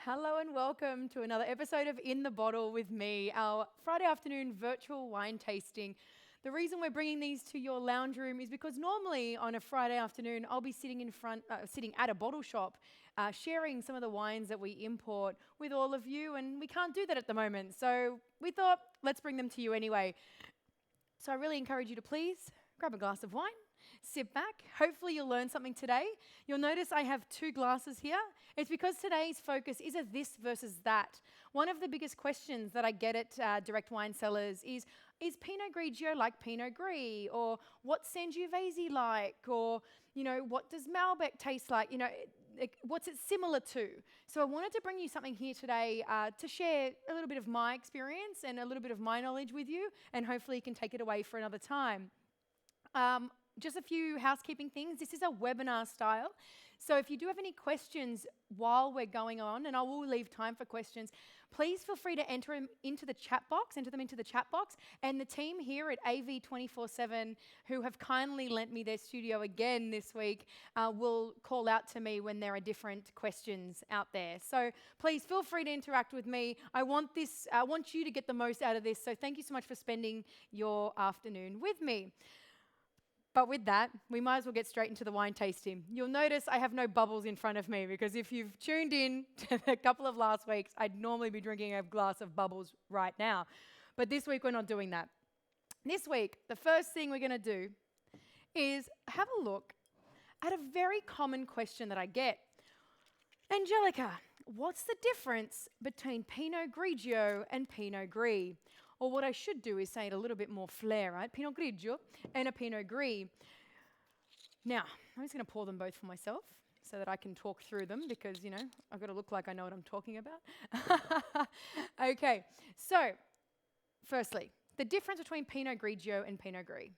Hello and welcome to another episode of In the Bottle with me, our Friday afternoon virtual wine tasting. The reason we're bringing these to your lounge room is because normally on a Friday afternoon, I'll be sitting at a bottle shop, sharing some of the wines that we import with all of you, and we can't do that at the moment. So we thought, let's bring them to you anyway. So I really encourage you to please grab a glass of wine, sit back. Hopefully you'll learn something today. You'll notice I have two glasses here. It's because today's focus is a this versus that. One of the biggest questions that I get at direct wine sellers is Pinot Grigio like Pinot Gris? Or what's Sangiovese like? Or, what does Malbec taste like? What's it similar to? So I wanted to bring you something here today to share a little bit of my experience and a little bit of my knowledge with you, and hopefully you can take it away for another time. Just a few housekeeping things. This is a webinar style. So if you do have any questions while we're going on, and I will leave time for questions, please feel free to enter them into the chat box. And the team here at AV247, who have kindly lent me their studio again this week, will call out to me when there are different questions out there. So please feel free to interact with me. I want you to get the most out of this. So thank you so much for spending your afternoon with me. But with that, we might as well get straight into the wine tasting. You'll notice I have no bubbles in front of me because if you've tuned in to a couple of last weeks, I'd normally be drinking a glass of bubbles right now. But this week, we're not doing that. This week, the first thing we're going to do is have a look at a very common question that I get. Angelica, what's the difference between Pinot Grigio and Pinot Gris? Or what I should do is say it a little bit more flair, right? Pinot Grigio and a Pinot Gris. Now, I'm just going to pour them both for myself so that I can talk through them because, I've got to look like I know what I'm talking about. Okay, so firstly, the difference between Pinot Grigio and Pinot Gris.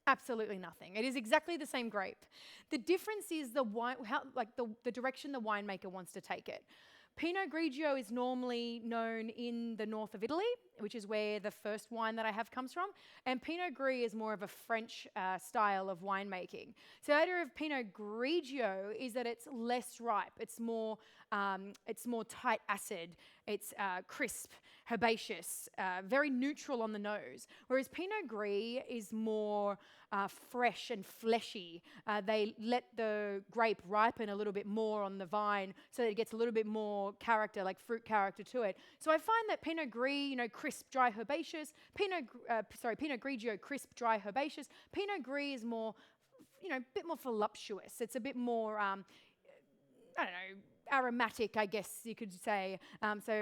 Absolutely nothing. It is exactly the same grape. The difference is the direction the winemaker wants to take it. Pinot Grigio is normally known in the north of Italy, which is where the first wine that I have comes from, and Pinot Gris is more of a French style of winemaking. So the idea of Pinot Grigio is that it's less ripe, it's more tight acid, it's crisp, herbaceous, very neutral on the nose, whereas Pinot Gris is more fresh and fleshy. They let the grape ripen a little bit more on the vine so that it gets a little bit more character, like fruit character to it. So I find that Pinot Gris, crisp, dry, herbaceous. Pinot Grigio, crisp, dry, herbaceous. Pinot Gris is more, a bit more voluptuous. It's a bit more, aromatic, I guess you could say. So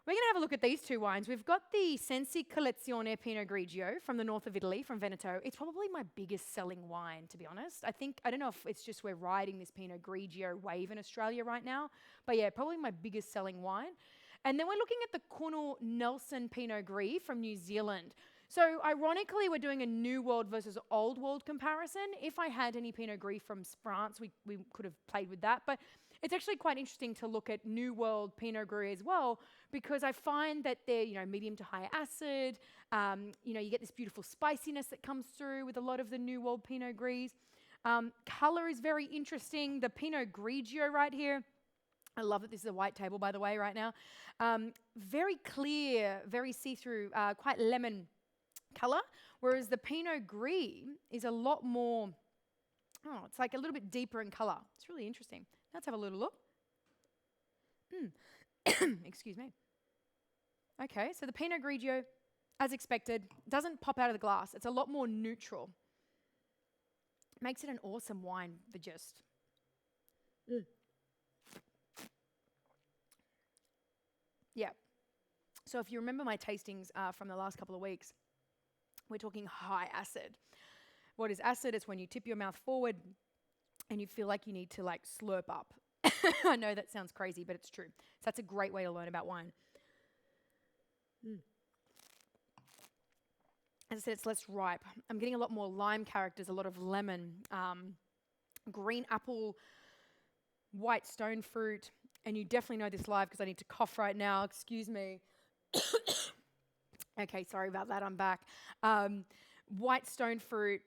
we're going to have a look at these two wines. We've got the Sensi Collezione Pinot Grigio from the north of Italy, from Veneto. It's probably my biggest selling wine, to be honest. I don't know if it's just we're riding this Pinot Grigio wave in Australia right now, but yeah, probably my biggest selling wine. And then we're looking at the Cornell Nelson Pinot Gris from New Zealand. So ironically, we're doing a New World versus Old World comparison. If I had any Pinot Gris from France, we could have played with that. But it's actually quite interesting to look at New World Pinot Gris as well, because I find that they're, medium to high acid. You get this beautiful spiciness that comes through with a lot of the New World Pinot Gris. Color is very interesting. The Pinot Grigio right here, I love that this is a white table, by the way, right now. Very clear, very see-through, quite lemon color, whereas the Pinot Gris is a lot more, it's like a little bit deeper in color. It's really interesting. Let's have a little look. Excuse me. Okay, so the Pinot Grigio, as expected, doesn't pop out of the glass. It's a lot more neutral. Makes it an awesome wine for just. Yeah. So if you remember my tastings from the last couple of weeks, we're talking high acid. What is acid? It's when you tip your mouth forward and you feel like you need to slurp up. I know that sounds crazy, but it's true. So that's a great way to learn about wine. As I said, it's less ripe. I'm getting a lot more lime characters, a lot of lemon, green apple, white stone fruit, and you definitely know this live because I need to cough right now. Excuse me. Okay, sorry about that. I'm back. White stone fruit,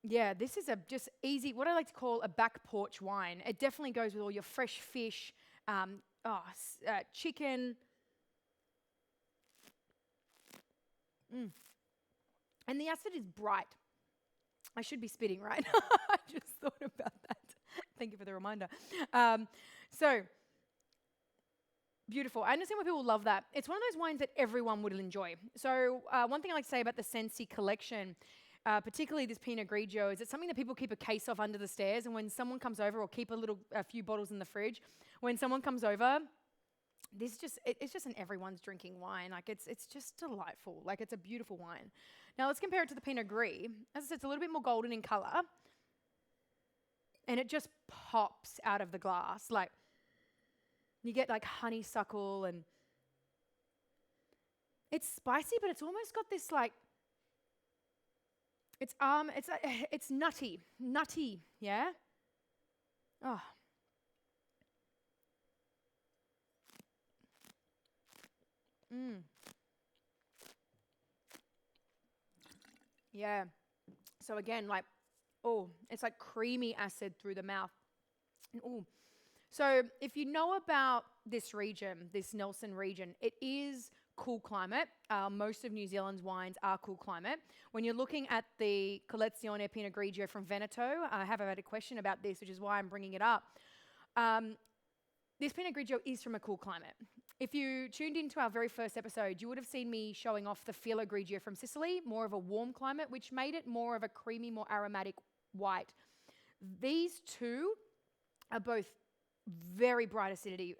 Yeah, this is a just easy, what I like to call a back porch wine. It definitely goes with all your fresh fish, chicken. And the acid is bright. I should be spitting, right? I just thought about that. Thank you for the reminder. So, beautiful. I understand why people love that. It's one of those wines that everyone would enjoy. So, one thing I like to say about the Sensi collection, particularly this Pinot Grigio, is it's something that people keep a case of under the stairs. And when someone comes over, or keep a few bottles in the fridge, when someone comes over, it's just an everyone's drinking wine. Like it's just delightful. Like it's a beautiful wine. Now let's compare it to the Pinot Gris. As I said, it's a little bit more golden in color, and it just pops out of the glass. Like you get like honeysuckle, and it's spicy, but it's almost got this like it's nutty, yeah. Oh. Yeah. So again, like, it's like creamy acid through the mouth. Oh. So if you know about this region, this Nelson region, it is cool climate. Most of New Zealand's wines are cool climate. When you're looking at the Collezione Pinot Grigio from Veneto, I have had a question about this, which is why I'm bringing it up. This Pinot Grigio is from a cool climate. If you tuned into our very first episode, you would have seen me showing off the Filo Grigio from Sicily, more of a warm climate, which made it more of a creamy, more aromatic white. These two are both very bright acidity,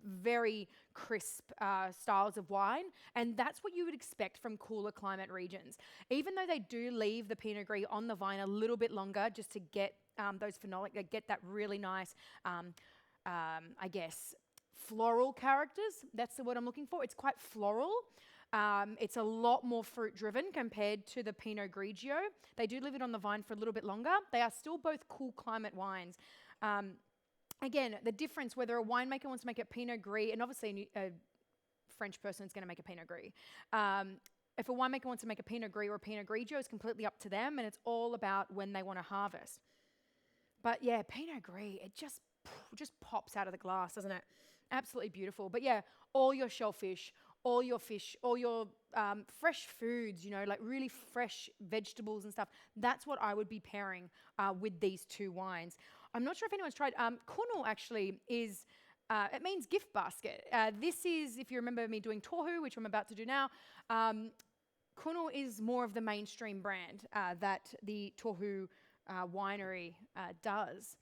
very crisp styles of wine, and that's what you would expect from cooler climate regions. Even though they do leave the Pinot Gris on the vine a little bit longer just to get those phenolic, get that really nice, I guess, floral characters. That's the word I'm looking for. It's quite floral. It's a lot more fruit driven compared to the Pinot Grigio. They do leave it on the vine for a little bit longer. They are still both cool climate wines. Again, the difference whether a winemaker wants to make a Pinot Gris, and obviously a French person is going to make a Pinot Gris. If a winemaker wants to make a Pinot Gris or a Pinot Grigio, it's completely up to them, and it's all about when they want to harvest. But yeah, Pinot Gris, it just pops out of the glass, doesn't it? Absolutely beautiful. But yeah, all your shellfish, all your fish, all your fresh foods, like really fresh vegetables and stuff. That's what I would be pairing with these two wines. I'm not sure if anyone's tried. Kunu actually is, it means gift basket. This is, if you remember me doing tohu, which I'm about to do now, Kunu is more of the mainstream brand that the tohu winery does.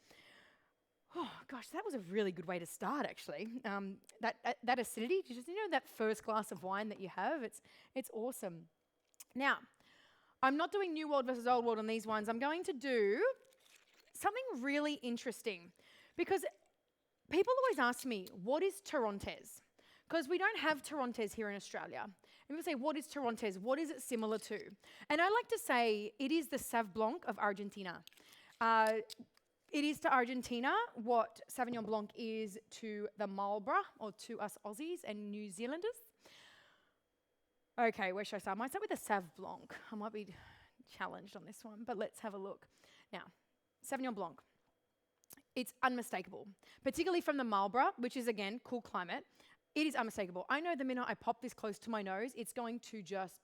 Oh gosh, that was a really good way to start, actually. That acidity, just that first glass of wine that you have, it's awesome. Now, I'm not doing New World versus Old World on these wines. I'm going to do something really interesting, because people always ask me, what is Torrontés? Because we don't have Torrontés here in Australia. And people say, what is Torrontés? What is it similar to? And I like to say it is the Sauv Blanc of Argentina. It is to Argentina what Sauvignon Blanc is to the Marlborough, or to us Aussies and New Zealanders. Okay, where should I start? I might start with the Sauv Blanc. I might be challenged on this one, but let's have a look. Now, Sauvignon Blanc. It's unmistakable, particularly from the Marlborough, which is, again, cool climate. It is unmistakable. I know the minute I pop this close to my nose, it's going to just,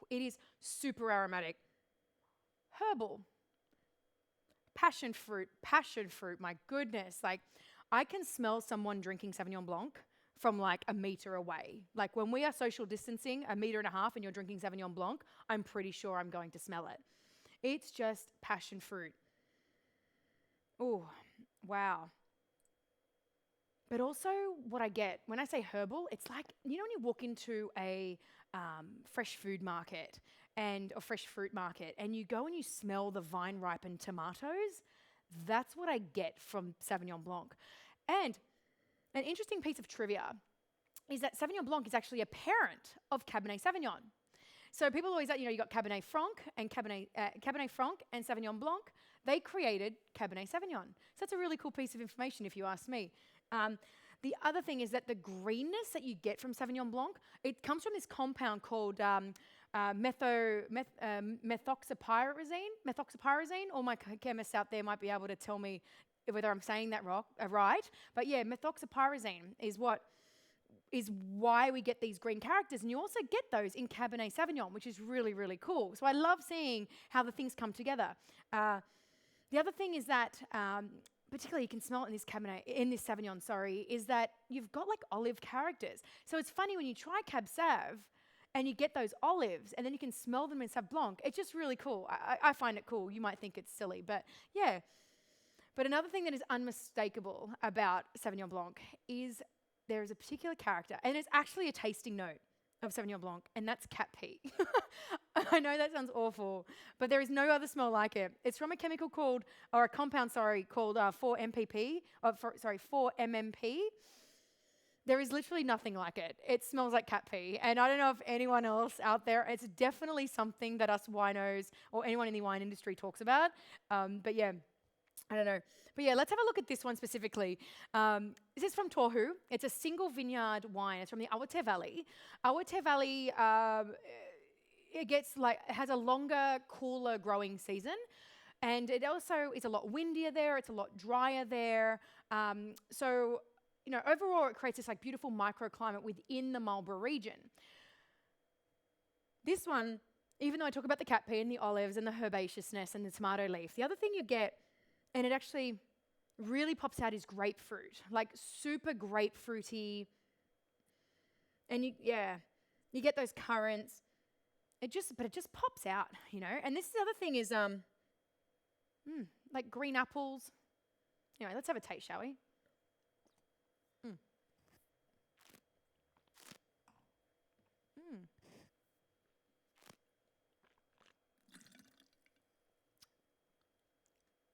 it is super aromatic. Herbal. Passion fruit, my goodness. Like, I can smell someone drinking Sauvignon Blanc from like a meter away. Like when we are social distancing 1.5 meters and you're drinking Sauvignon Blanc, I'm pretty sure I'm going to smell it. It's just passion fruit. Oh, wow. But also what I get, when I say herbal, it's like, when you walk into a fresh food market or fresh fruit market, and you go and you smell the vine ripened tomatoes, that's what I get from Sauvignon Blanc. And an interesting piece of trivia is that Sauvignon Blanc is actually a parent of Cabernet Sauvignon. So people always say, you got Cabernet Franc and Cabernet Franc and Sauvignon Blanc. They created Cabernet Sauvignon. So that's a really cool piece of information if you ask me. The other thing is that the greenness that you get from Sauvignon Blanc, it comes from this compound called methoxypyrazine. All my chemists out there might be able to tell me whether I'm saying that right. But yeah, methoxypyrazine is why we get these green characters. And you also get those in Cabernet Sauvignon, which is really, really cool. So I love seeing how the things come together. The other thing is that, particularly you can smell it in this Sauvignon, is that you've got like olive characters. So it's funny when you try Cab Sav and you get those olives and then you can smell them in Sauv Blanc. It's just really cool. I find it cool. You might think it's silly, but yeah. But another thing that is unmistakable about Sauvignon Blanc is there is a particular character, and it's actually a tasting note of Sauvignon Blanc, and that's cat pee. I know that sounds awful, but there is no other smell like it. It's from a compound called 4-MPP, 4-MMP. There is literally nothing like it. It smells like cat pee, and I don't know if anyone else out there, it's definitely something that us winos or anyone in the wine industry talks about, but yeah, I don't know. But yeah, let's have a look at this one specifically. This is from Tohu. It's a single vineyard wine. It's from the Awate Valley. Awate Valley, it has a longer, cooler growing season. And it also is a lot windier there. It's a lot drier there. So, overall it creates this like beautiful microclimate within the Marlborough region. This one, even though I talk about the cat pee and the olives and the herbaceousness and the tomato leaf, the other thing you get, and it actually really pops out, is grapefruit, like super grapefruity. And you get those currants. It just pops out, And this is the other thing is, like green apples. Anyway, let's have a taste, shall we?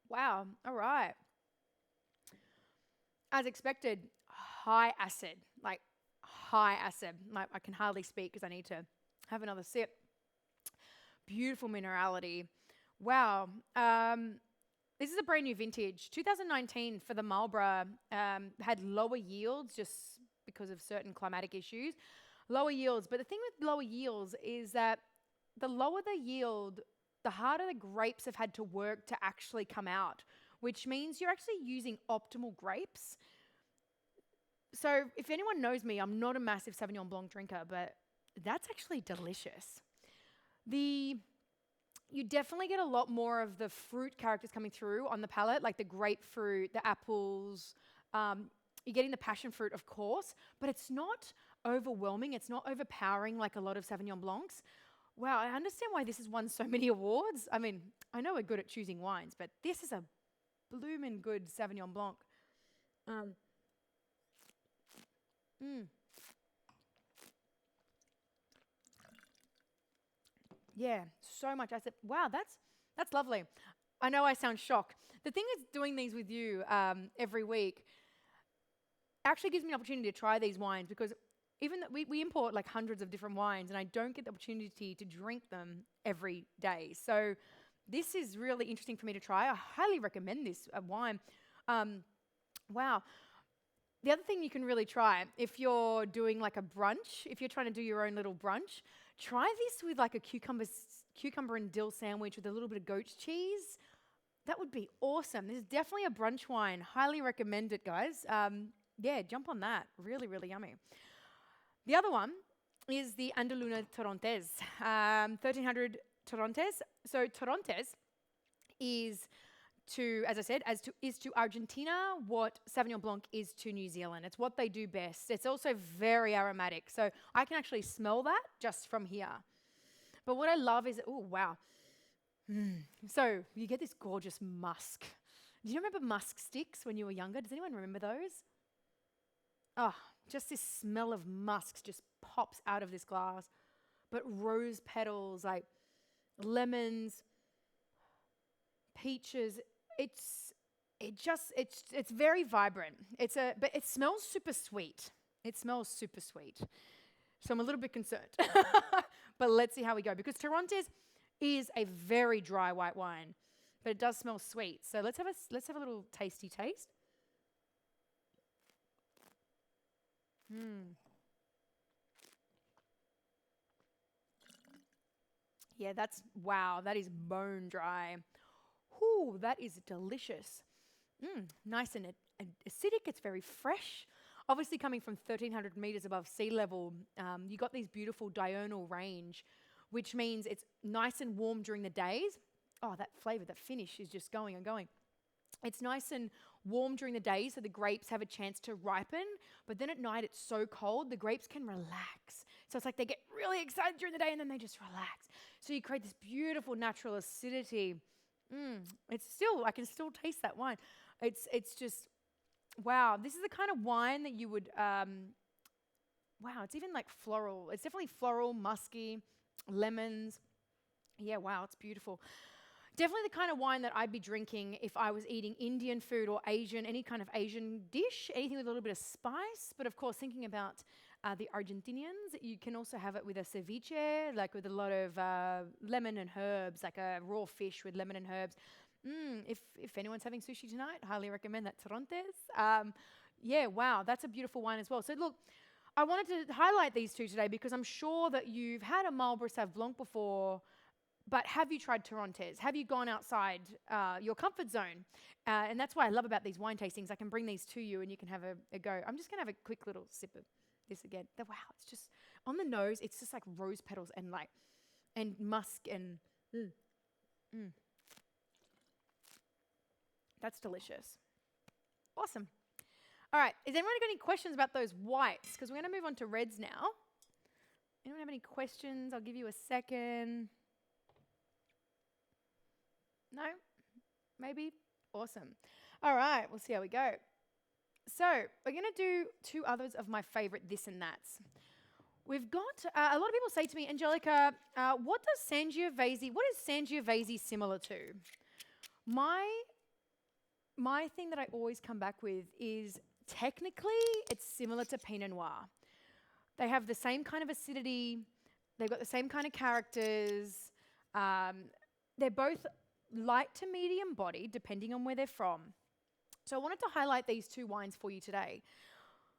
Wow, all right. As expected, high acid. Like I can hardly speak because I need to have another sip. Beautiful minerality. Wow. This is a brand new vintage. 2019 for the Marlborough had lower yields just because of certain climatic issues. Lower yields. But the thing with lower yields is that the lower the yield, the harder the grapes have had to work to actually come out, which means you're actually using optimal grapes. So if anyone knows me, I'm not a massive Sauvignon Blanc drinker, but that's actually delicious. You definitely get a lot more of the fruit characters coming through on the palate, like the grapefruit, the apples. You're getting the passion fruit, of course, but it's not overwhelming. It's not overpowering like a lot of Sauvignon Blancs. Wow, I understand why this has won so many awards. I mean, I know we're good at choosing wines, but this is a bloomin' good Sauvignon Blanc. Yeah, so much. I said, wow, that's lovely. I know I sound shocked. The thing is, doing these with you every week actually gives me an opportunity to try these wines, because even that we import like hundreds of different wines, and I don't get the opportunity to drink them every day. So this is really interesting for me to try. I highly recommend this wine. Wow. The other thing you can really try, if you're doing like a brunch, if you're trying to do your own little brunch, try this with like a cucumber and dill sandwich with a little bit of goat's cheese. That would be awesome. This is definitely a brunch wine. Highly recommend it, guys. Yeah, jump on that. Really, really yummy. The other one is the Andaluna Torrontés, 1300 Torrontés. So Torrontés is to, as I said, is to Argentina what Sauvignon Blanc is to New Zealand. It's what they do best. It's also very aromatic. So I can actually smell that just from here. But what I love is, oh, wow. So you get this gorgeous musk. Do you remember musk sticks when you were younger? Does anyone remember those? Oh, just this smell of musk just pops out of this glass. But rose petals, like lemons, peaches, it's very vibrant. But it smells super sweet. It smells super sweet. So I'm a little bit concerned. But let's see how we go, because Torrontés is a very dry white wine, but it does smell sweet. So let's have a little tasty taste. Yeah, wow, that is bone dry. Whew, that is delicious. Nice and acidic, it's very fresh. Obviously coming from 1,300 meters above sea level, you got these beautiful diurnal range, which means it's nice and warm during the days. Oh, that flavor, that finish is just going and going. It's nice and warm during the day, so the grapes have a chance to ripen, but then at night it's so cold, the grapes can relax. So it's like they get really excited during the day and then they just relax. So you create this beautiful natural acidity. I can still taste that wine. It's just, wow, this is the kind of wine that you would, wow, it's even like floral. It's definitely floral, musky, lemons. Yeah, wow, it's beautiful. Definitely the kind of wine that I'd be drinking if I was eating Indian food or Asian, any kind of Asian dish, anything with a little bit of spice. But of course, thinking about the Argentinians, you can also have it with a ceviche, like with a lot of lemon and herbs, like a raw fish with lemon and herbs. If anyone's having sushi tonight, highly recommend that Torontes. Yeah, wow, that's a beautiful wine as well. So look, I wanted to highlight these two today because I'm sure that you've had a Marlborough Sauv Blanc before, but have you tried Torontes? Have you gone outside your comfort zone? And that's what I love about these wine tastings. I can bring these to you and you can have a go. I'm just going to have a quick little sip of this again. Wow, it's just, on the nose, it's just like rose petals and musk and, That's delicious. Awesome. All right, has anyone got any questions about those whites? Because we're going to move on to reds now. Anyone have any questions? I'll give you a second. No? Maybe? Awesome. All right, we'll see how we go. So we're going to do two others of my favorite this and that's. We've got, a lot of people say to me, Angelica, what is Sangiovese similar to? My thing that I always come back with is technically it's similar to Pinot Noir. They have the same kind of acidity. They've got the same kind of characters. They're both light to medium body, depending on where they're from. So I wanted to highlight these two wines for you today.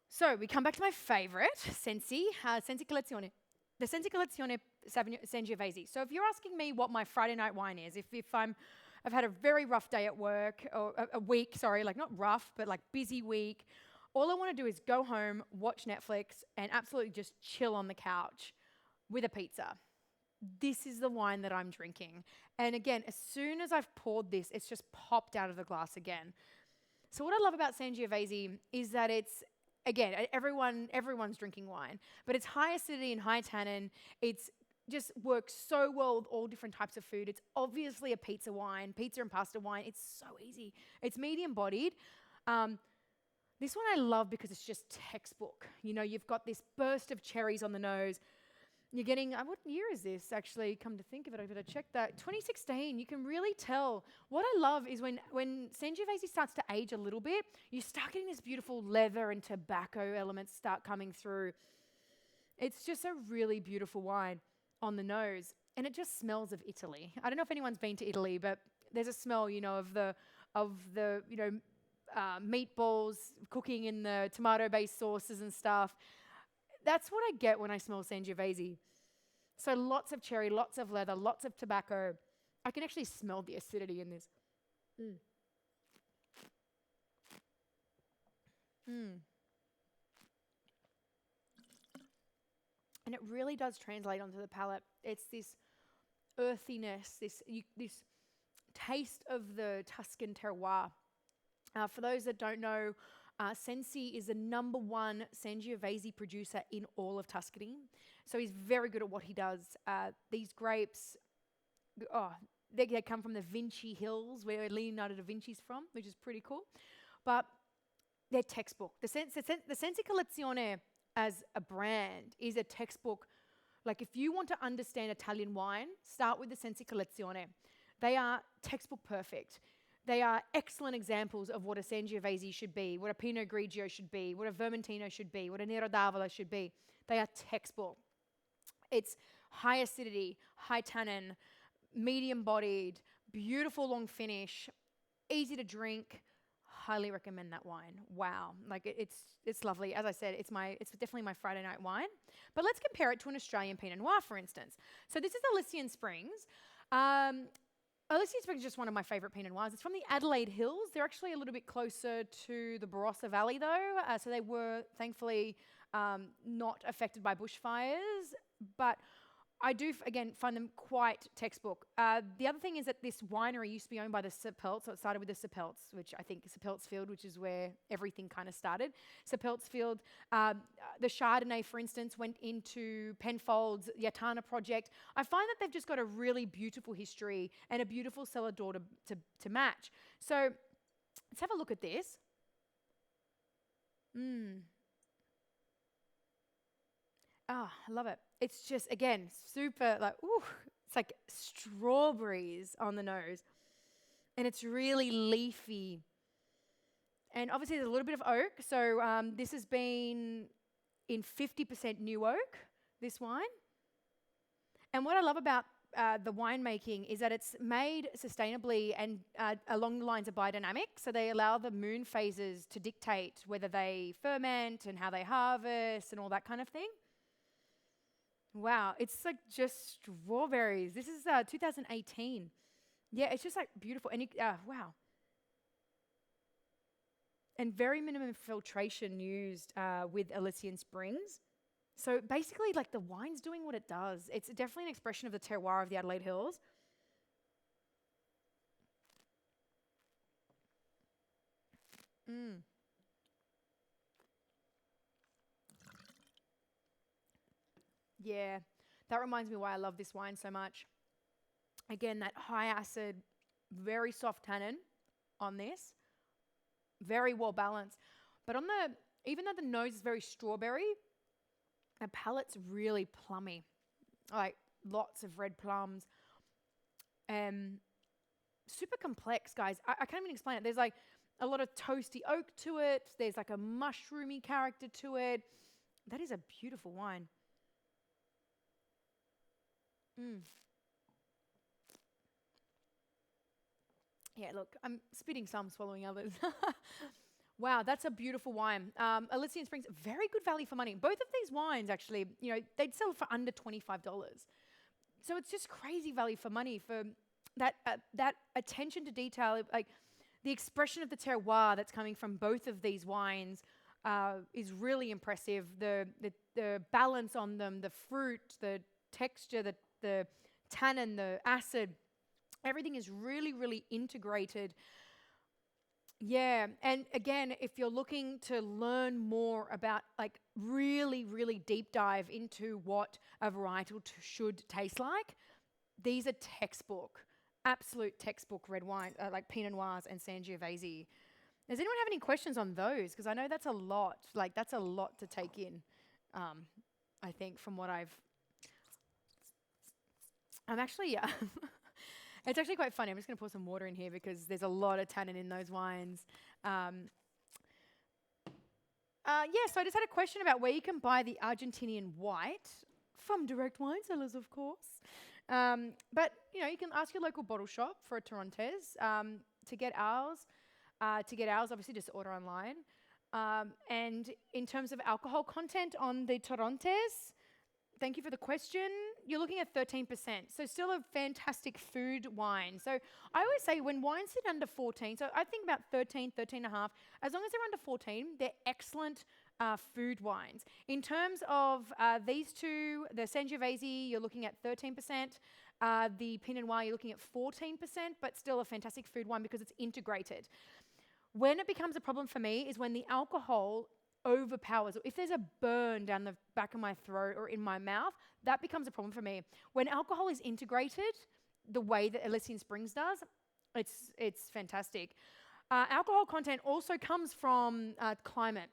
So we come back to my favorite, Sensi Collezione. The Sensi Collezione Sangiovese. So if you're asking me what my Friday night wine is, if I've had a very rough day at work, or a week, sorry, like not rough, but like busy week, all I want to do is go home, watch Netflix, and absolutely just chill on the couch with a pizza. This is the wine that I'm drinking. And again, as soon as I've poured this, it's just popped out of the glass again. So what I love about Sangiovese is that it's, again, everyone's drinking wine, but it's high acidity and high tannin. It's just works so well with all different types of food. It's obviously a pizza and pasta wine. It's so easy. It's medium bodied. This one I love because it's just textbook. You know, you've got this burst of cherries on the nose. You're getting, what year is this actually? Come to think of it, I've got to check that. 2016, you can really tell. What I love is when Sangiovese starts to age a little bit, you start getting this beautiful leather and tobacco elements start coming through. It's just a really beautiful wine on the nose, and it just smells of Italy. I don't know if anyone's been to Italy, but there's a smell, of the meatballs cooking in the tomato-based sauces and stuff. That's what I get when I smell Sangiovese. So lots of cherry, lots of leather, lots of tobacco. I can actually smell the acidity in this. And it really does translate onto the palate. It's this earthiness, this taste of the Tuscan terroir. For those that don't know, Sensi is the #1 Sangiovese producer in all of Tuscany. So he's very good at what he does. These grapes, they come from the Vinci Hills, where Leonardo da Vinci's from, which is pretty cool. But they're textbook. The Sensi Collezione as a brand is a textbook. Like if you want to understand Italian wine, start with the Sensi Collezione. They are textbook perfect. They are excellent examples of what a Sangiovese should be, what a Pinot Grigio should be, what a Vermentino should be, what a Nero d'Avola should be. They are textbook. It's high acidity, high tannin, medium bodied, beautiful long finish, easy to drink, highly recommend that wine. Wow, like it's lovely. As I said, it's definitely my Friday night wine. But let's compare it to an Australian Pinot Noir, for instance. So this is Elysian Springs. Elysian Springs is just one of my favourite Pinot Noirs. It's from the Adelaide Hills. They're actually a little bit closer to the Barossa Valley, though. So they were thankfully not affected by bushfires. But I do, again, find them quite textbook. The other thing is that this winery used to be owned by the Sapelts, so it started with the Sapelts, which I think Sapelts Field, which is where everything kind of started. Sapelts Field, the Chardonnay, for instance, went into Penfold's Yatana project. I find that they've just got a really beautiful history and a beautiful cellar door to match. So let's have a look at this. I love it. It's just, again, super like, ooh, it's like strawberries on the nose. And it's really leafy. And obviously there's a little bit of oak. So this has been in 50% new oak, this wine. And what I love about the winemaking is that it's made sustainably and along the lines of biodynamic. So they allow the moon phases to dictate whether they ferment and how they harvest and all that kind of thing. Wow, it's like just strawberries. This is 2018. Yeah, it's just like beautiful. And wow. And very minimum filtration used with Elysian Springs. So basically, like the wine's doing what it does. It's definitely an expression of the terroir of the Adelaide Hills. Yeah, that reminds me why I love this wine so much. Again, that high acid, very soft tannin on this, very well balanced. But on even though the nose is very strawberry, the palate's really plummy, like lots of red plums. Super complex, guys. I can't even explain it. There's like a lot of toasty oak to it. There's like a mushroomy character to it. That is a beautiful wine. Yeah, look, I'm spitting some, swallowing others. Wow, that's a beautiful wine. Elysian Springs, very good value for money. Both of these wines, actually, they'd sell for under $25. So it's just crazy value for money for that attention to detail, like the expression of the terroir that's coming from both of these wines is really impressive. The balance on them, the fruit, the texture, the tannin, the acid, everything is really, really integrated. Yeah, and again, if you're looking to learn more about like really, really deep dive into what a varietal should taste like, these are textbook, absolute textbook red wine, like Pinot Noirs and Sangiovese. Does anyone have any questions on those? Because I know that's a lot. Like that's a lot to take in. I think from what I'm actually. It's actually quite funny. I'm just going to pour some water in here because there's a lot of tannin in those wines. So I just had a question about where you can buy the Argentinian white from direct wine sellers, of course. But, you can ask your local bottle shop for a Torrontés to get ours. Obviously, just order online. And in terms of alcohol content on the Torrontés, thank you for the question. You're looking at 13%, so still a fantastic food wine. So I always say when wines sit under 14, so I think about 13, 13 and a half, as long as they're under 14, they're excellent food wines. In terms of these two, the Sangiovese, you're looking at 13%. The Pinot Noir, you're looking at 14%, but still a fantastic food wine because it's integrated. When it becomes a problem for me is when the alcohol overpowers, or if there's a burn down the back of my throat or in my mouth, that becomes a problem for me. When alcohol is integrated the way that Elysian Springs does, it's fantastic. Alcohol content also comes from climate.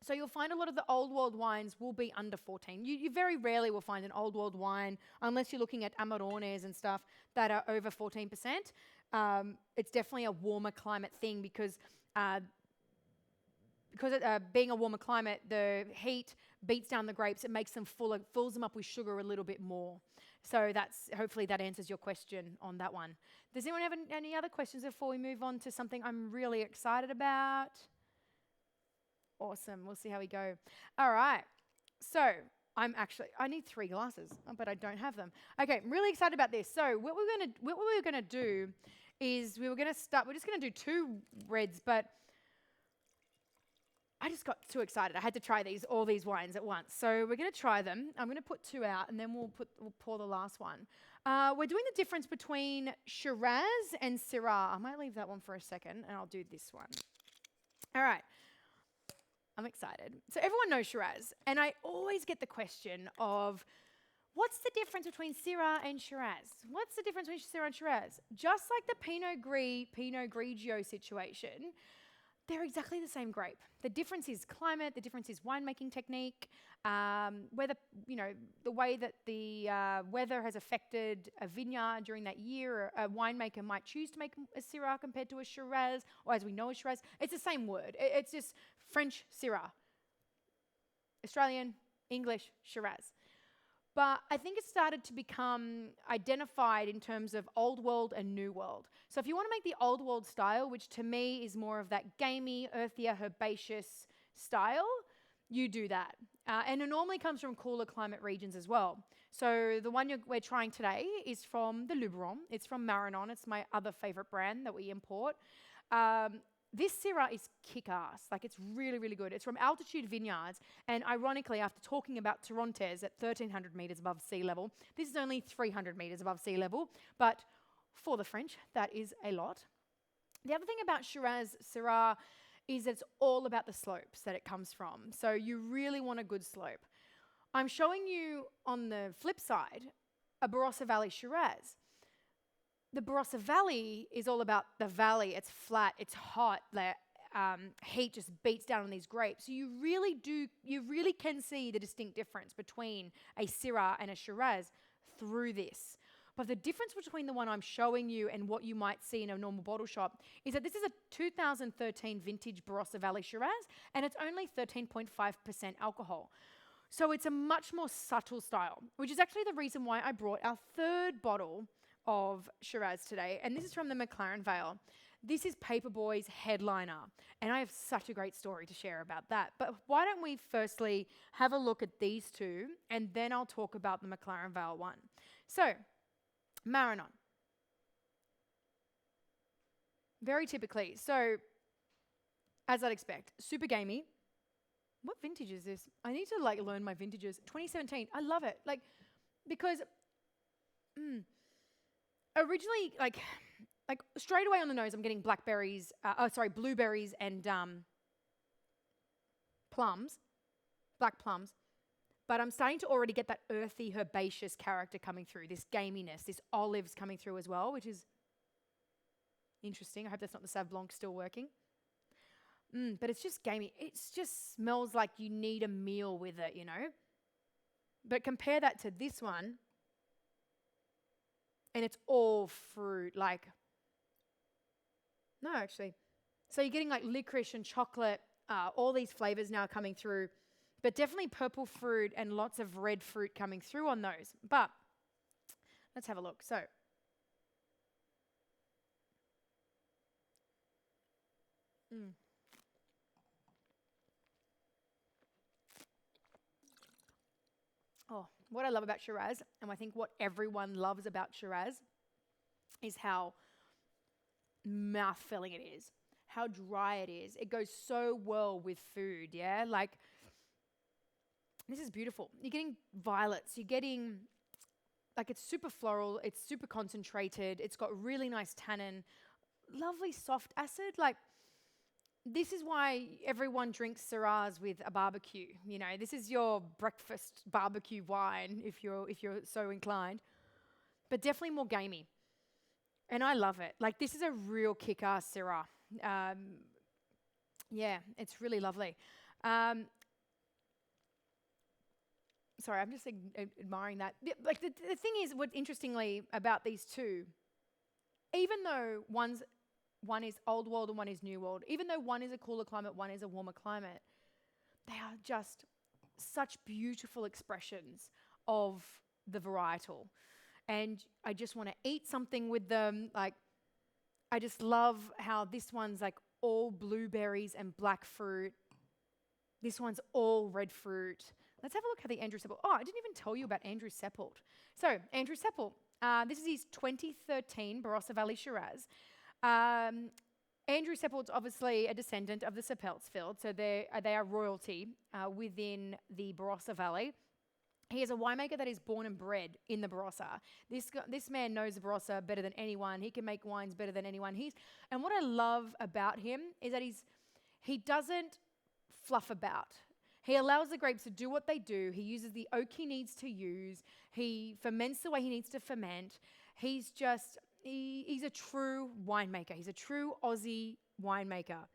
So you'll find a lot of the old world wines will be under 14. You very rarely will find an old world wine, unless you're looking at Amarones and stuff, that are over 14%. It's definitely a warmer climate thing because being a warmer climate, the heat beats down the grapes. It makes them fills them up with sugar a little bit more. So that's hopefully that answers your question on that one. Does anyone have any other questions before we move on to something I'm really excited about? Awesome. We'll see how we go. All right. So I need 3 glasses, but I don't have them. Okay, I'm really excited about this. So what we're gonna do is we're just gonna do 2 reds, but I just got too excited. I had to try all these wines at once. So we're gonna try them. I'm gonna put 2 out, and then we'll pour the last one. We're doing the difference between Shiraz and Syrah. I might leave that one for a second, and I'll do this one. All right. I'm excited. So everyone knows Shiraz, and I always get the question of, what's the difference between Syrah and Shiraz? What's the difference between Syrah and Shiraz? Just like the Pinot Gris, Pinot Grigio situation, they're exactly the same grape. The difference is climate, the difference is winemaking technique, whether, the way that the weather has affected a vineyard during that year. A winemaker might choose to make a Syrah compared to a Shiraz, or as we know a Shiraz. It's the same word. It's just French Syrah, Australian, English Shiraz. But I think it started to become identified in terms of old world and new world. So if you want to make the old world style, which to me is more of that gamey, earthier, herbaceous style, you do that. And it normally comes from cooler climate regions as well. So the one we're trying today is from the Luberon. It's from Maranon. It's my other favorite brand that we import. This Syrah is kick-ass. Like, it's really, really good. It's from Altitude Vineyards, and ironically, after talking about Torontes at 1,300 metres above sea level, this is only 300 metres above sea level, but for the French, that is a lot. The other thing about Shiraz Syrah is it's all about the slopes that it comes from, so you really want a good slope. I'm showing you, on the flip side, a Barossa Valley Shiraz. The Barossa Valley is all about the valley. It's flat, it's hot, the heat just beats down on these grapes. So you really can see the distinct difference between a Syrah and a Shiraz through this. But the difference between the one I'm showing you and what you might see in a normal bottle shop is that this is a 2013 vintage Barossa Valley Shiraz, and it's only 13.5% alcohol. So it's a much more subtle style, which is actually the reason why I brought our 3rd bottle of Shiraz today, and this is from the McLaren Vale. This is Paperboy's headliner, and I have such a great story to share about that. But why don't we firstly have a look at these 2, and then I'll talk about the McLaren Vale one. So, Maranon. Very typically, so as I'd expect, super gamey. What vintage is this? I need to learn my vintages. 2017. I love it, because originally, straight away on the nose, I'm getting blueberries and plums, black plums. But I'm starting to already get that earthy, herbaceous character coming through, this gaminess, this olives coming through as well, which is interesting. I hope that's not the Sauv Blanc still working. But it's just gamey. It just smells like you need a meal with it, But compare that to this one, and it's all fruit, no, actually. So you're getting licorice and chocolate, all these flavors now coming through, but definitely purple fruit and lots of red fruit coming through on those. But let's have a look. So, oh, what I love about Shiraz, and I think what everyone loves about Shiraz, is how mouth-filling it is, how dry it is. It goes so well with food, yeah? This is beautiful. You're getting violets. You're getting, it's super floral. It's super concentrated. It's got really nice tannin, lovely soft acid. This is why everyone drinks Syrahs with a barbecue. This is your breakfast barbecue wine if you're so inclined. But definitely more gamey. And I love it. This is a real kick-ass Syrah. Yeah, it's really lovely. Sorry, I'm just admiring that. The thing is, what interestingly about these 2, even though one is old world and one is new world, even though one is a cooler climate, one is a warmer climate, they are just such beautiful expressions of the varietal. and I just want to eat something with them. Like, I just love how this one's like all blueberries and black fruit. This one's all red fruit. Let's have a look at the Andrew Seppelt. Oh, I didn't even tell you about Andrew Seppelt. So, Andrew Seppelt, this is his 2013 Barossa Valley Shiraz. Andrew Seppelt's obviously a descendant of the Seppeltsfield, so they are royalty within the Barossa Valley. He is a winemaker that is born and bred in the Barossa. This man knows the Barossa better than anyone. He can make wines better than anyone. And what I love about him is that he doesn't fluff about. He allows the grapes to do what they do. He uses the oak he needs to use. He ferments the way he needs to ferment. He's a true winemaker. He's a true Aussie winemaker.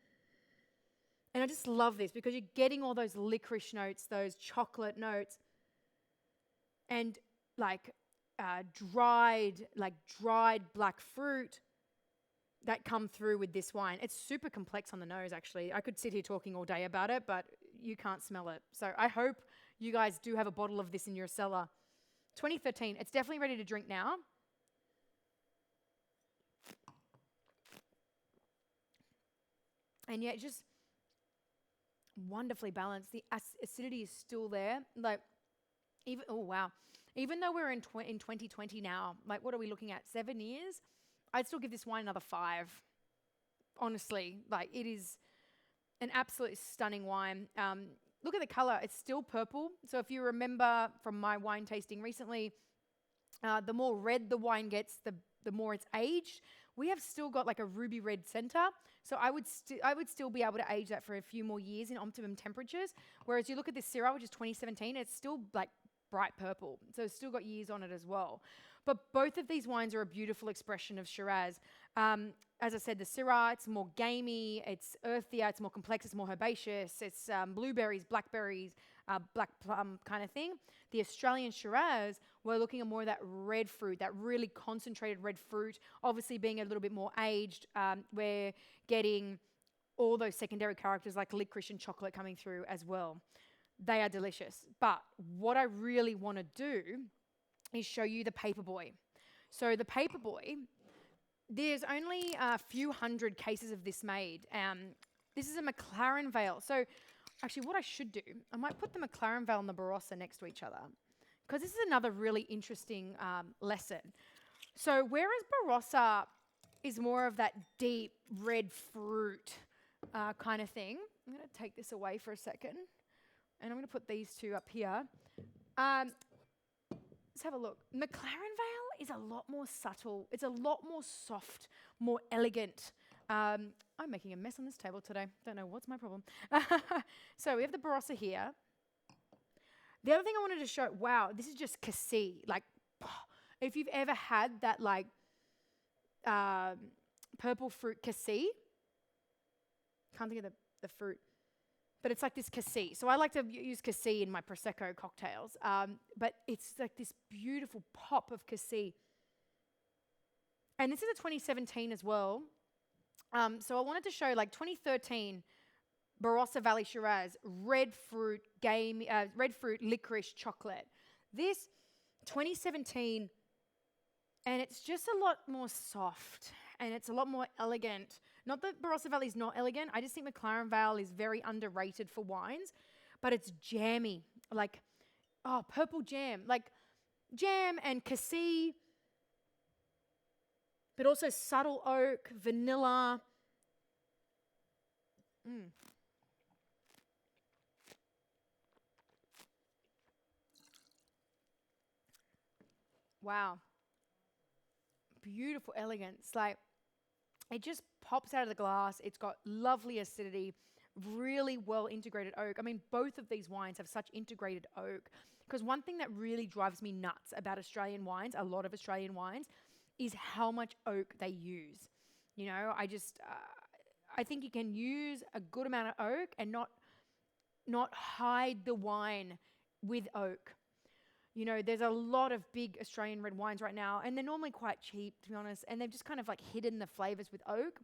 And I just love this because you're getting all those licorice notes, those chocolate notes, and dried black fruit that come through with this wine. It's super complex on the nose, actually. I could sit here talking all day about it, but you can't smell it. So I hope you guys do have a bottle of this in your cellar. 2013. It's definitely ready to drink now. And yet just wonderfully balanced. The acidity is still there. Even though we're in 2020 now, like what are we looking at, 7 years? I'd still give this wine another 5. Honestly, like it is an absolutely stunning wine. Look at the color, it's still purple. So if you remember from my wine tasting recently, the more red the wine gets, the more it's aged. We have still got like a ruby red center. So I would still be able to age that for a few more years in optimum temperatures. Whereas you look at this Syrah, which is 2017, it's still like bright purple. So it's still got years on it as well. But both of these wines are a beautiful expression of Shiraz. As I said, the Syrah, it's more gamey, it's earthier, it's more complex, it's more herbaceous, it's blueberries, blackberries, black plum kind of thing. The Australian Shiraz, we're looking at more of that red fruit, that really concentrated red fruit, obviously being a little bit more aged. We're getting all those secondary characters like licorice and chocolate coming through as well. They are delicious. But what I really want to do is show you the Paperboy. So the Paperboy, there's only a few hundred cases of this made. This is a McLaren Vale. So actually what I should do, I might put the McLaren Vale and the Barossa next to each other because this is another really interesting lesson. So whereas Barossa is more of that deep red fruit kind of thing, I'm going to take this away for a second and I'm going to put these two up here. Let's have a look. McLaren Vale is a lot more subtle. It's a lot more soft, more elegant. I'm making a mess on this table today. Don't know what's my problem. So we have the Barossa here. The other thing I wanted to show, wow, this is just Cassis. Like, if you've ever had that like purple fruit Cassis, can't think of the fruit. But it's like this Cassis. So I like to use Cassis in my Prosecco cocktails. But it's like this beautiful pop of Cassis. And this is a 2017 as well. So I wanted to show like 2013 Barossa Valley Shiraz, red fruit, licorice, chocolate. This 2017, and it's just a lot more soft and it's a lot more elegant. Not that Barossa Valley is not elegant. I just think McLaren Vale is very underrated for wines, but it's jammy, like, purple jam, like jam and Cassis, but also subtle oak, vanilla. Wow. Beautiful elegance. Like, it just pops out of the glass. It's got lovely acidity, really well integrated oak. I mean, both of these wines have such integrated oak. Because one thing that really drives me nuts about Australian wines, a lot of Australian wines, is how much oak they use. You know, I think you can use a good amount of oak and not hide the wine with oak. You know, there's a lot of big Australian red wines right now, and they're normally quite cheap, to be honest, and they've just kind of like hidden the flavors with oak.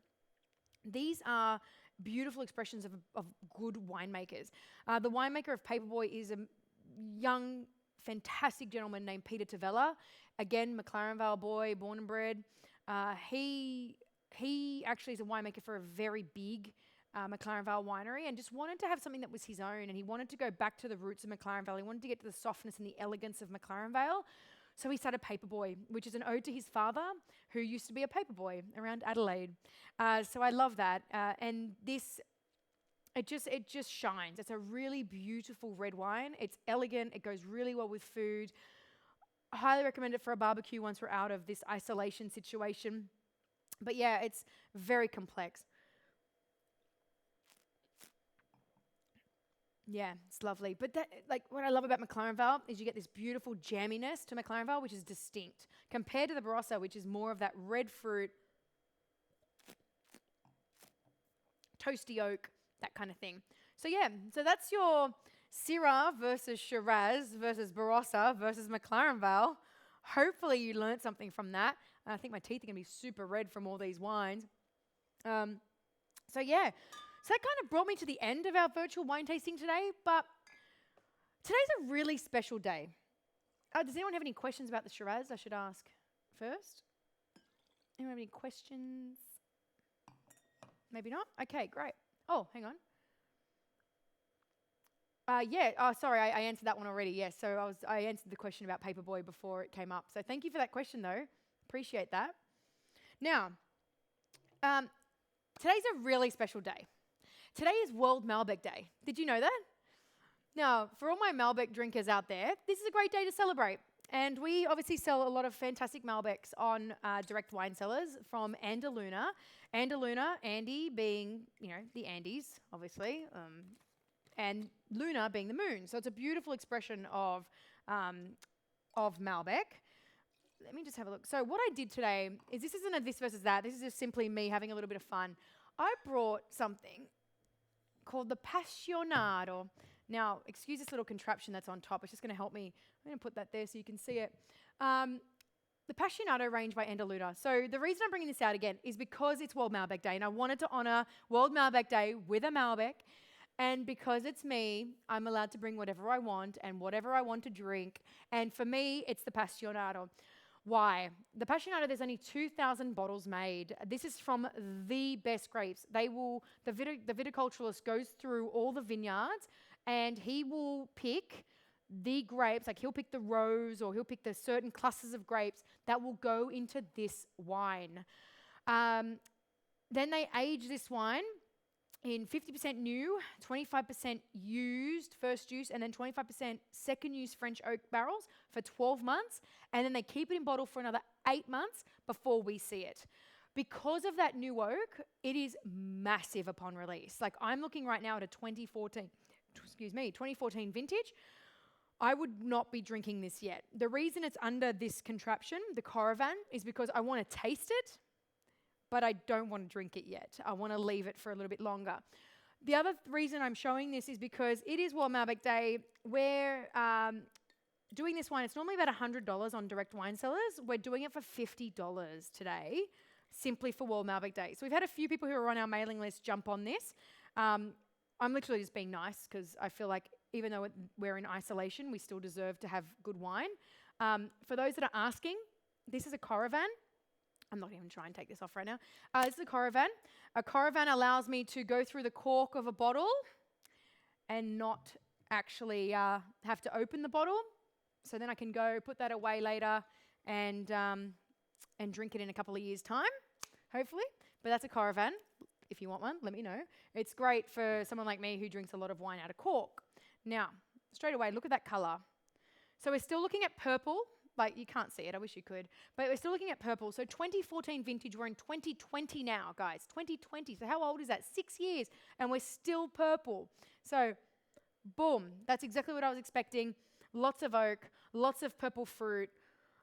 These are beautiful expressions of good winemakers. The winemaker of Paperboy is a young fantastic gentleman named Peter Tavella, again, McLaren Vale boy, born and bred. He actually is a winemaker for a very big McLaren Vale winery and just wanted to have something that was his own, and he wanted to go back to the roots of McLaren Vale. He wanted to get to the softness and the elegance of McLaren Vale. So he started Paperboy, which is an ode to his father, who used to be a paperboy around Adelaide. So I love that. And this, it just shines. It's a really beautiful red wine. It's elegant. It goes really well with food. I highly recommend it for a barbecue once we're out of this isolation situation. But yeah, it's very complex. Yeah, it's lovely. But that, like, what I love about McLaren Vale is you get this beautiful jamminess to McLaren Vale, which is distinct, compared to the Barossa, which is more of that red fruit, toasty oak, that kind of thing. So yeah, so that's your Syrah versus Shiraz versus Barossa versus McLaren Vale. Hopefully you learned something from that. I think my teeth are going to be super red from all these wines. So yeah. So that kind of brought me to the end of our virtual wine tasting today, but today's a really special day. Does anyone have any questions about the Shiraz I should ask first? Anyone have any questions? Maybe not? Okay, great. Oh, hang on. Sorry, I answered that one already. Yes, so I answered the question about Paperboy before it came up. So thank you for that question, though. Appreciate that. Now, today's a really special day. Today is World Malbec Day. Did you know that? Now, for all my Malbec drinkers out there, this is a great day to celebrate. And we obviously sell a lot of fantastic Malbecs on direct wine cellars from Andaluna. Andaluna, Andy being, the Andes, obviously, and Luna being the moon. So it's a beautiful expression of Malbec. Let me just have a look. So what I did today is, this isn't a this versus that. This is just simply me having a little bit of fun. I brought something called the Passionado. Now, excuse this little contraption that's on top. It's just going to help me. I'm going to put that there so you can see it. The Passionado range by Andaluna. So the reason I'm bringing this out again is because it's World Malbec Day, and I wanted to honor World Malbec Day with a Malbec. And because it's me, I'm allowed to bring whatever I want and whatever I want to drink. And for me, it's the Passionado. Why? The Passionado, there's only 2,000 bottles made. This is from the best grapes. The viticulturalist goes through all the vineyards and he will pick the grapes, like he'll pick the rose or he'll pick the certain clusters of grapes that will go into this wine. Then they age this wine in 50% new, 25% used first use, and then 25% second use French oak barrels for 12 months. And then they keep it in bottle for another 8 months before we see it. Because of that new oak, it is massive upon release. Like, I'm looking right now at a 2014 vintage. I would not be drinking this yet. The reason it's under this contraption, the Caravan, is because I want to taste it, but I don't want to drink it yet. I want to leave it for a little bit longer. The other reason I'm showing this is because it is World Malbec Day. We're doing this wine. It's normally about $100 on direct wine cellars. We're doing it for $50 today, simply for World Malbec Day. So we've had a few people who are on our mailing list jump on this. I'm literally just being nice because I feel like even though we're in isolation, we still deserve to have good wine. For those that are asking, this is a Caravan. I'm not even trying to take this off right now. This is a Caravan. A Caravan allows me to go through the cork of a bottle and not actually have to open the bottle. So then I can go put that away later and drink it in a couple of years' time, hopefully. But that's a Caravan. If you want one, let me know. It's great for someone like me who drinks a lot of wine out of cork. Now, straight away, look at that colour. So we're still looking at purple. Like, you can't see it. I wish you could. But we're still looking at purple. So 2014 vintage. We're in 2020 now, guys. 2020. So how old is that? 6 years. And we're still purple. So, boom. That's exactly what I was expecting. Lots of oak. Lots of purple fruit.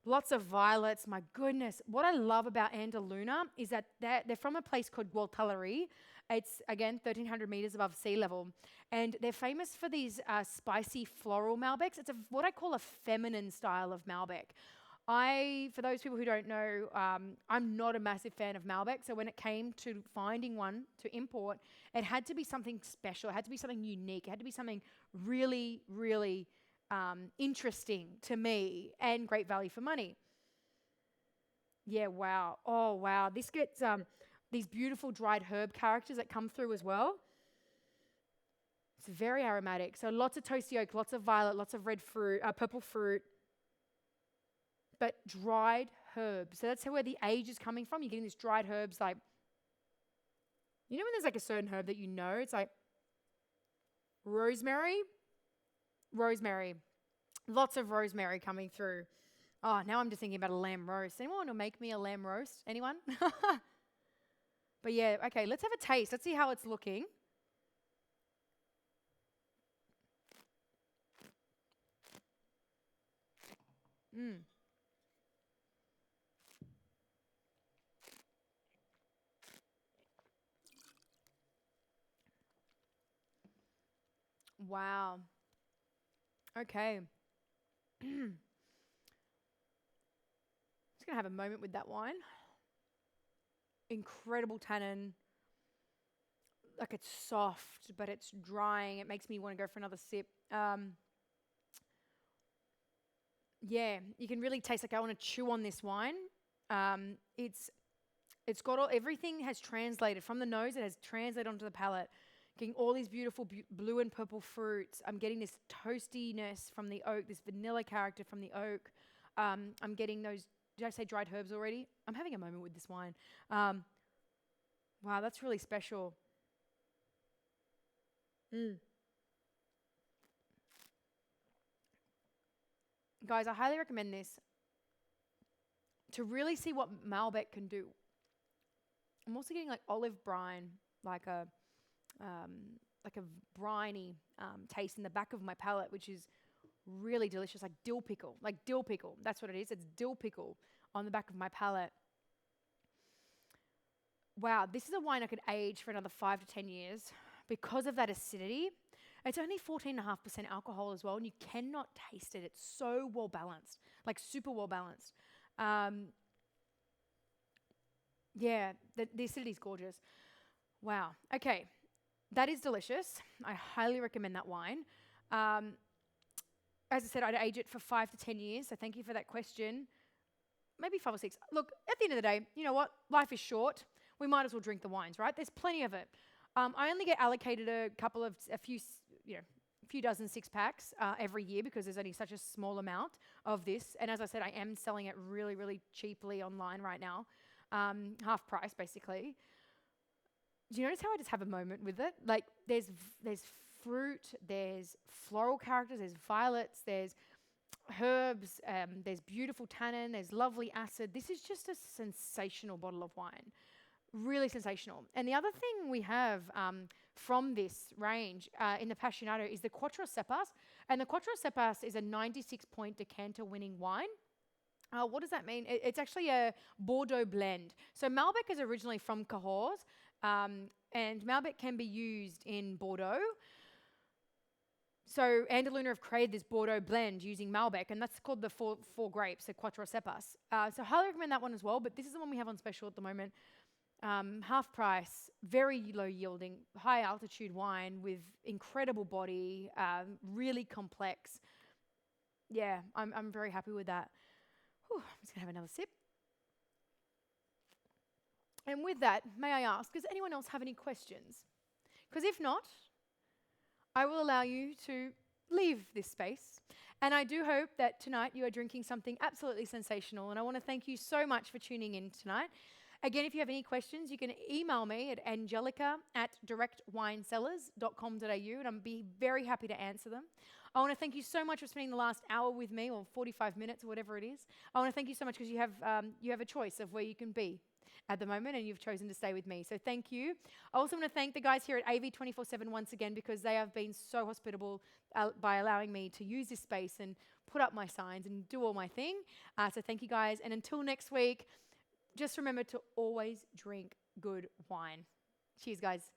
Lots of violets. My goodness. What I love about Andaluna is that they're from a place called Gualtallery. It's, again, 1,300 meters above sea level. And they're famous for these spicy floral Malbecs. It's what I call a feminine style of Malbec. For those people who don't know, I'm not a massive fan of Malbec. So when it came to finding one to import, it had to be something special. It had to be something unique. It had to be something really, really interesting to me and great value for money. Yeah, wow. Oh, wow. This gets these beautiful dried herb characters that come through as well. It's very aromatic. So lots of toasty oak, lots of violet, lots of red fruit, purple fruit, but dried herbs. So that's where the age is coming from. You're getting these dried herbs like, you know when there's like a certain herb that you know, it's like rosemary. Lots of rosemary coming through. Oh, now I'm just thinking about a lamb roast. Anyone want to make me a lamb roast? Anyone? But yeah, okay, let's have a taste. Let's see how it's looking. Wow. Okay. Just going to have a moment with that wine. Incredible tannin. Like it's soft, but it's drying. It makes me want to go for another sip. Yeah, you can really taste like I want to chew on this wine. It's got everything has translated from the nose. It has translated onto the palate. Getting all these beautiful blue and purple fruits. I'm getting this toastiness from the oak, this vanilla character from the oak. I'm getting those, did I say dried herbs already? I'm having a moment with this wine. Wow, that's really special. Guys, I highly recommend this to really see what Malbec can do. I'm also getting like olive brine, like a briny taste in the back of my palate, which is really delicious, like dill pickle. That's what it is. It's dill pickle on the back of my palate. Wow, this is a wine I could age for another 5 to 10 years because of that acidity. It's only 14.5% alcohol as well, and you cannot taste it. It's so well balanced, like super well balanced. Yeah, the acidity is gorgeous. Wow. Okay. That is delicious. I highly recommend that wine. As I said, I'd age it for 5 to 10 years, so thank you for that question. Maybe 5 or 6. Look, at the end of the day, you know what? Life is short. We might as well drink the wines, right? There's plenty of it. I only get allocated a few dozen 6-packs every year because there's only such a small amount of this. And as I said, I am selling it really, really cheaply online right now, half price basically. Do you notice how I just have a moment with it? Like there's fruit, there's floral characters, there's violets, there's herbs, there's beautiful tannin, there's lovely acid. This is just a sensational bottle of wine. Really sensational. And the other thing we have from this range in the Passionato is the Quattro Cepas. And the Quattro Cepas is a 96-point decanter winning wine. What does that mean? It's actually a Bordeaux blend. So Malbec is originally from Cahors, and Malbec can be used in Bordeaux. So Andaluna have created this Bordeaux blend using Malbec, and that's called the four grapes, the Quattro Cepas. So highly recommend that one as well, but this is the one we have on special at the moment. Half price, very low yielding, high altitude wine with incredible body, really complex. Yeah, I'm very happy with that. Whew, I'm just gonna have another sip. And with that, may I ask, does anyone else have any questions? Because if not, I will allow you to leave this space. And I do hope that tonight you are drinking something absolutely sensational. And I want to thank you so much for tuning in tonight. Again, if you have any questions, you can email me at angelica@directwinesellers.com.au, and I'll be very happy to answer them. I want to thank you so much for spending the last hour with me, or 45 minutes, or whatever it is. I want to thank you so much because you have a choice of where you can be at the moment, and you've chosen to stay with me. So thank you. I also want to thank the guys here at AV 24/7 once again, because they have been so hospitable by allowing me to use this space and put up my signs and do all my thing. So thank you guys. And until next week, just remember to always drink good wine. Cheers, guys.